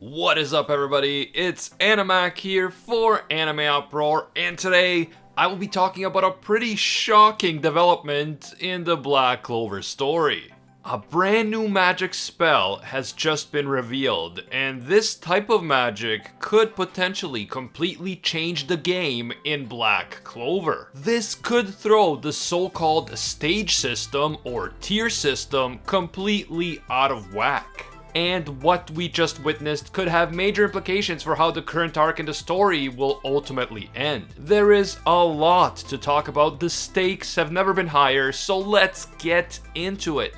What is up, everybody? It's Animac here for AnimeUproar, and today I will be talking about a pretty shocking development in the Black Clover story. A brand new magic spell has just been revealed, and this type of magic could potentially completely change the game in Black Clover. This could throw the so-called stage system or tier system completely out of whack. And what we just witnessed could have major implications for how the current arc in the story will ultimately end. There is a lot to talk about, the stakes have never been higher, so let's get into it.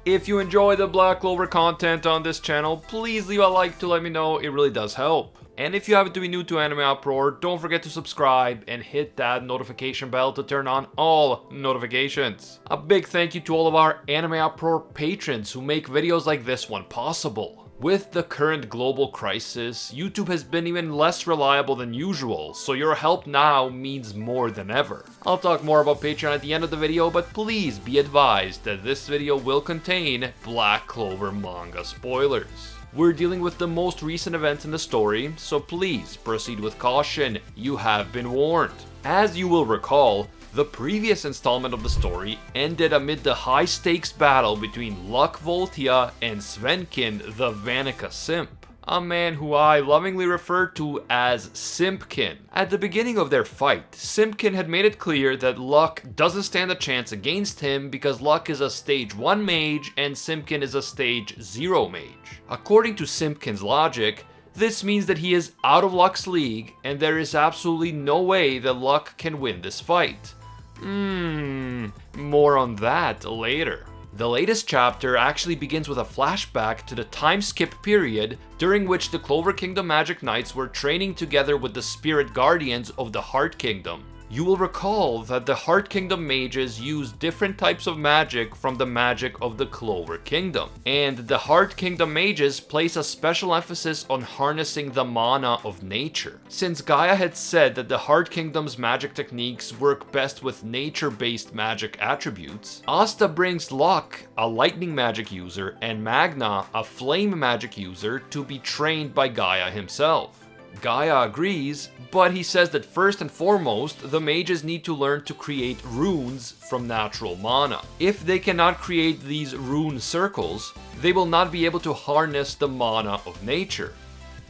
If you enjoy the Black Clover content on this channel, please leave a like to let me know, it really does help. And if you happen to be new to AnimeUproar, don't forget to subscribe and hit that notification bell to turn on all notifications. A big thank you to all of our AnimeUproar patrons who make videos like this one possible. With the current global crisis, YouTube has been even less reliable than usual, so your help now means more than ever. I'll talk more about Patreon at the end of the video, but please be advised that this video will contain Black Clover manga spoilers. We're dealing with the most recent events in the story, so please proceed with caution, you have been warned. As you will recall, the previous installment of the story ended amid the high-stakes battle between Luck Voltia and Simpkin the Vanica Simp, a man who I lovingly refer to as Simpkin. At the beginning of their fight, Simpkin had made it clear that Luck doesn't stand a chance against him because Luck is a stage 1 mage and Simpkin is a stage 0 mage. According to Simpkin's logic, this means that he is out of Luck's league and there is absolutely no way that Luck can win this fight. More on that later. The latest chapter actually begins with a flashback to the time skip period during which the Clover Kingdom Magic Knights were training together with the Spirit Guardians of the Heart Kingdom. You will recall that the Heart Kingdom mages use different types of magic from the magic of the Clover Kingdom, and the Heart Kingdom mages place a special emphasis on harnessing the mana of nature. Since Gaia had said that the Heart Kingdom's magic techniques work best with nature-based magic attributes, Asta brings Luck, a lightning magic user, and Magna, a flame magic user, to be trained by Gaia himself. Gaia agrees, but he says that first and foremost, the mages need to learn to create runes from natural mana. If they cannot create these rune circles, they will not be able to harness the mana of nature.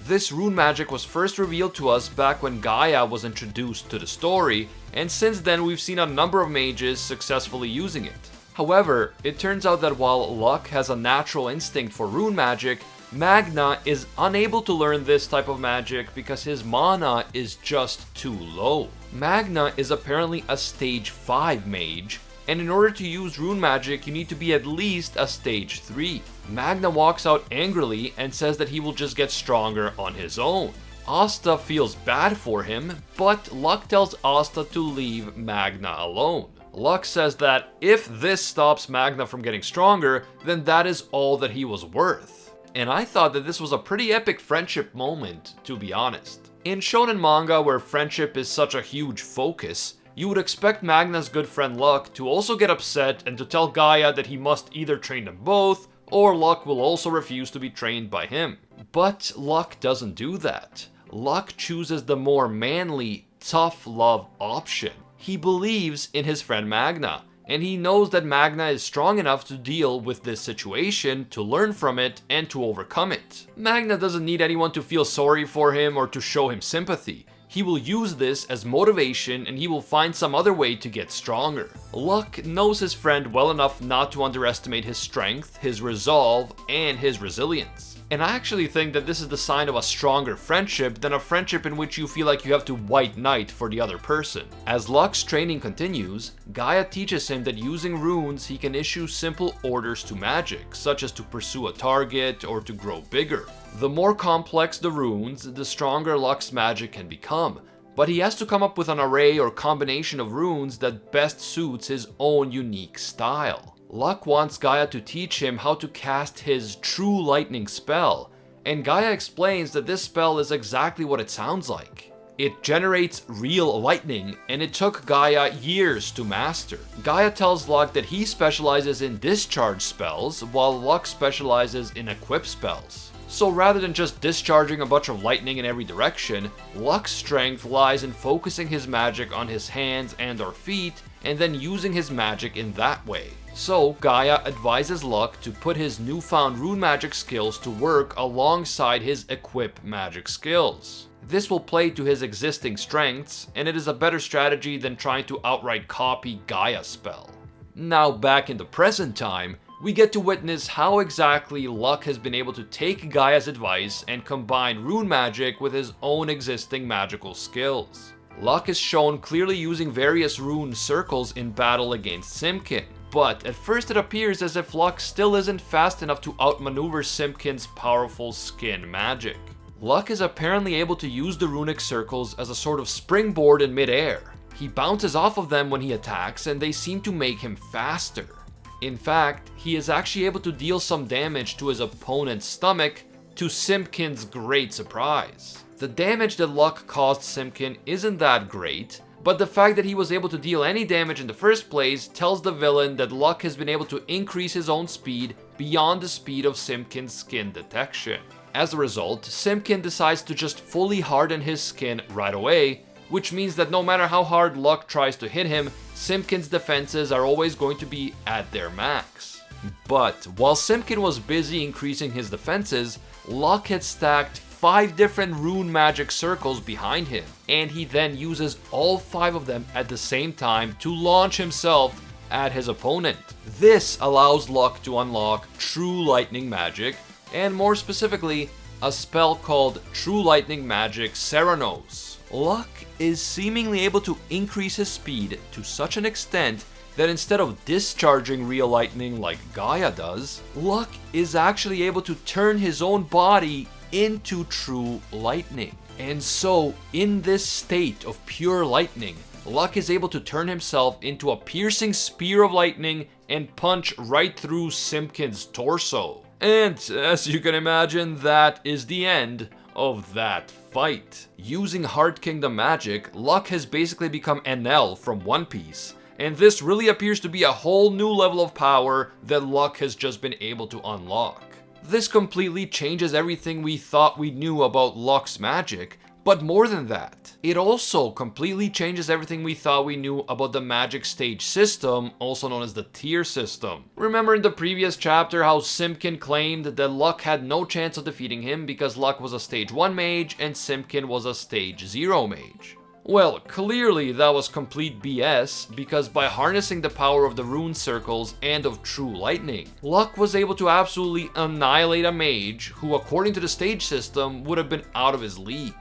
This rune magic was first revealed to us back when Gaia was introduced to the story, and since then we've seen a number of mages successfully using it. However, it turns out that while Luck has a natural instinct for rune magic, Magna is unable to learn this type of magic because his mana is just too low. Magna is apparently a stage 5 mage, and in order to use rune magic you need to be at least a stage 3. Magna walks out angrily and says that he will just get stronger on his own. Asta feels bad for him, but Luck tells Asta to leave Magna alone. Luck says that if this stops Magna from getting stronger, then that is all that he was worth. And I thought that this was a pretty epic friendship moment, to be honest. In shonen manga, where friendship is such a huge focus, you would expect Magna's good friend Luck to also get upset and to tell Gaia that he must either train them both, or Luck will also refuse to be trained by him. But Luck doesn't do that. Luck chooses the more manly, tough love option. He believes in his friend Magna, and he knows that Magna is strong enough to deal with this situation, to learn from it, and to overcome it. Magna doesn't need anyone to feel sorry for him or to show him sympathy. He will use this as motivation and he will find some other way to get stronger. Luck knows his friend well enough not to underestimate his strength, his resolve, and his resilience. And I actually think that this is the sign of a stronger friendship than a friendship in which you feel like you have to white knight for the other person. As Luck's training continues, Gaia teaches him that using runes he can issue simple orders to magic, such as to pursue a target or to grow bigger. The more complex the runes, the stronger Luck's magic can become, but he has to come up with an array or combination of runes that best suits his own unique style. Luck wants Gaia to teach him how to cast his True Lightning spell, and Gaia explains that this spell is exactly what it sounds like. It generates real lightning, and it took Gaia years to master. Gaia tells Luck that he specializes in discharge spells, while Luck specializes in equip spells. So rather than just discharging a bunch of lightning in every direction, Luck's strength lies in focusing his magic on his hands and or feet, and then using his magic in that way. So Gaia advises Luck to put his newfound rune magic skills to work alongside his equip magic skills. This will play to his existing strengths, and it is a better strategy than trying to outright copy Gaia's spell. Now back in the present time, we get to witness how exactly Luck has been able to take Gaia's advice and combine rune magic with his own existing magical skills. Luck is shown clearly using various rune circles in battle against Simpkin, but at first it appears as if Luck still isn't fast enough to outmaneuver Simpkin's powerful skin magic. Luck is apparently able to use the runic circles as a sort of springboard in midair. He bounces off of them when he attacks, and they seem to make him faster. In fact, he is actually able to deal some damage to his opponent's stomach, to Simpkin's great surprise. The damage that Luck caused Simpkin isn't that great, but the fact that he was able to deal any damage in the first place tells the villain that Luck has been able to increase his own speed beyond the speed of Simpkin's skin detection. As a result, Simpkin decides to just fully harden his skin right away, which means that no matter how hard Luck tries to hit him, Simpkin's defenses are always going to be at their max. But while Simpkin was busy increasing his defenses, Luck had stacked 5 different rune magic circles behind him, and he then uses all 5 of them at the same time to launch himself at his opponent. This allows Luck to unlock True Lightning Magic, and more specifically, a spell called True Lightning Magic Serenos. Luck is seemingly able to increase his speed to such an extent that instead of discharging real lightning like Gaia does, Luck is actually able to turn his own body into true lightning. And so, in this state of pure lightning, Luck is able to turn himself into a piercing spear of lightning and punch right through Simpkin's torso. And as you can imagine, that is the end of that fight. Using Heart Kingdom magic, Luck has basically become Enel from One Piece, and this really appears to be a whole new level of power that Luck has just been able to unlock. This completely changes everything we thought we knew about Luck's magic, but more than that, it also completely changes everything we thought we knew about the magic stage system, also known as the tier system. Remember in the previous chapter how Simpkin claimed that Luck had no chance of defeating him because Luck was a stage 1 mage and Simpkin was a stage 0 mage? Well, clearly that was complete BS, because by harnessing the power of the rune circles and of True Lightning, Luck was able to absolutely annihilate a mage who, according to the stage system, would have been out of his league.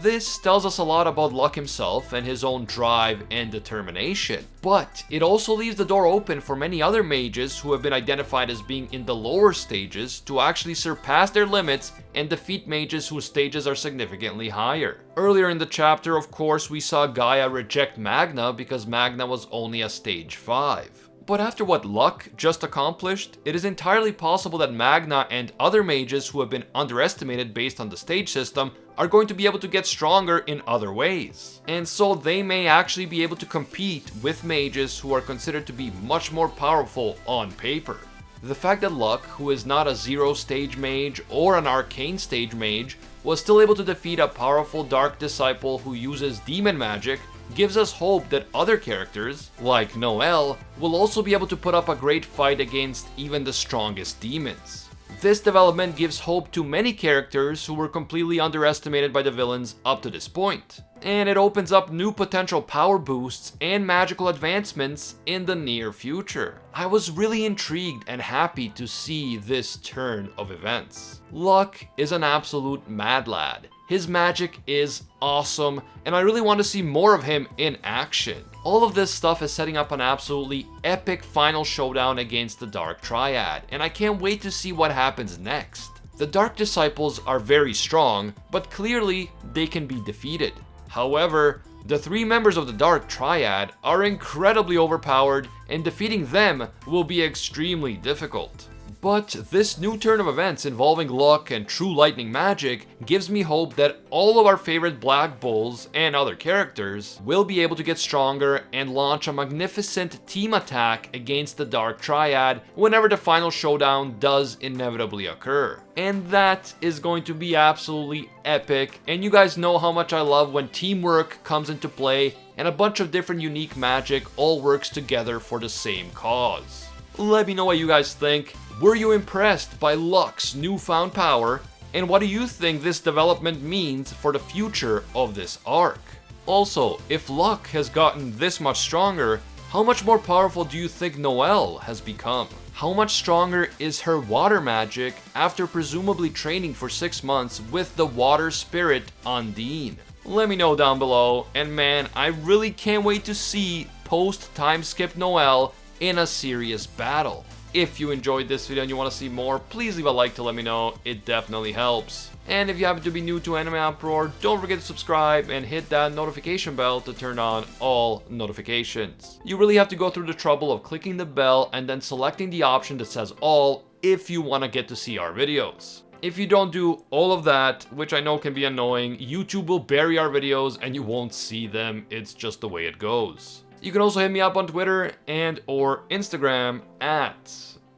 This tells us a lot about Luck himself and his own drive and determination, but it also leaves the door open for many other mages who have been identified as being in the lower stages to actually surpass their limits and defeat mages whose stages are significantly higher. Earlier in the chapter, of course, we saw Gaia reject Magna because Magna was only a stage 5. But after what Luck just accomplished, it is entirely possible that Magna and other mages who have been underestimated based on the stage system are going to be able to get stronger in other ways. And so they may actually be able to compete with mages who are considered to be much more powerful on paper. The fact that Luck, who is not a 0 stage mage or an arcane stage mage, was still able to defeat a powerful dark disciple who uses demon magic gives us hope that other characters, like Noelle, will also be able to put up a great fight against even the strongest demons. This development gives hope to many characters who were completely underestimated by the villains up to this point, and it opens up new potential power boosts and magical advancements in the near future. I was really intrigued and happy to see this turn of events. Luck is an absolute mad lad. His magic is awesome, and I really want to see more of him in action. All of this stuff is setting up an absolutely epic final showdown against the Dark Triad, and I can't wait to see what happens next. The Dark Disciples are very strong, but clearly they can be defeated. However, the 3 members of the Dark Triad are incredibly overpowered, and defeating them will be extremely difficult. But this new turn of events involving luck and true lightning magic gives me hope that all of our favorite Black Bulls and other characters will be able to get stronger and launch a magnificent team attack against the Dark Triad whenever the final showdown does inevitably occur. And that is going to be absolutely epic, and you guys know how much I love when teamwork comes into play and a bunch of different unique magic all works together for the same cause. Let me know what you guys think. Were you impressed by Luck's newfound power? And what do you think this development means for the future of this arc? Also, if Luck has gotten this much stronger, how much more powerful do you think Noelle has become? How much stronger is her water magic after presumably training for 6 months with the water spirit Undine? Let me know down below, and man, I really can't wait to see post-time skip Noelle in a serious battle. If you enjoyed this video and you want to see more, please leave a like to let me know, it definitely helps. And if you happen to be new to AnimeUproar, don't forget to subscribe and hit that notification bell to turn on all notifications. You really have to go through the trouble of clicking the bell and then selecting the option that says all if you want to get to see our videos. If you don't do all of that, which I know can be annoying, YouTube will bury our videos and you won't see them, it's just the way it goes. You can also hit me up on Twitter and or Instagram at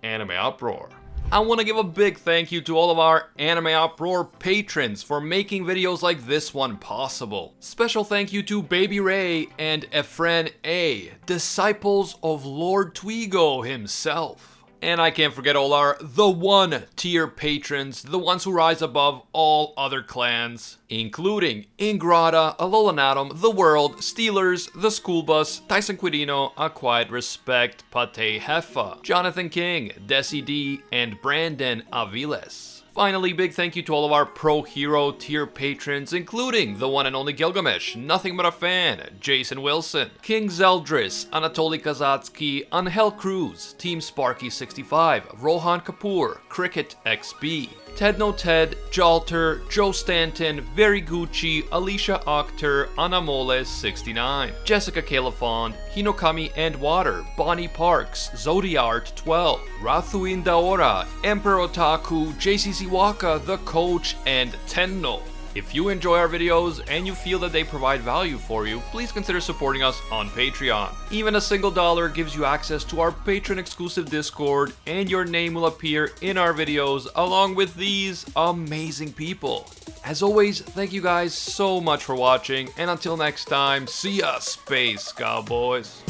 AnimeUproar. I want to give a big thank you to all of our AnimeUproar patrons for making videos like this one possible. Special thank you to Baby Ray and Efren A, disciples of Lord Twigo himself. And I can't forget all our The One tier patrons, the ones who rise above all other clans, including Ingrata, Alolanatum, The World, Steelers, The School Bus, Tyson Quidino, A Quiet Respect, Pate Heffa, Jonathan King, Desi D, and Brandon Aviles. Finally, big thank you to all of our Pro Hero tier patrons, including the one and only Gilgamesh, Nothing But a Fan, Jason Wilson, King Zeldris, Anatoly Kazatsky, Angel Cruz, Team Sparky65, Rohan Kapoor, Cricket XB, Ted No Ted, Jalter, Joe Stanton, Very Gucci, Alicia Octer, Anamoles69, Jessica Califond, Hinokami and Water, Bonnie Parks, Zodiart12, Rathuin Daora, Emperor Otaku, JCC Waka, The Coach, and Tenno. If you enjoy our videos and you feel that they provide value for you, please consider supporting us on Patreon. Even a single dollar gives you access to our patron exclusive Discord, and your name will appear in our videos along with these amazing people. As always, thank you guys so much for watching, and until next time, see ya, Space Cowboys.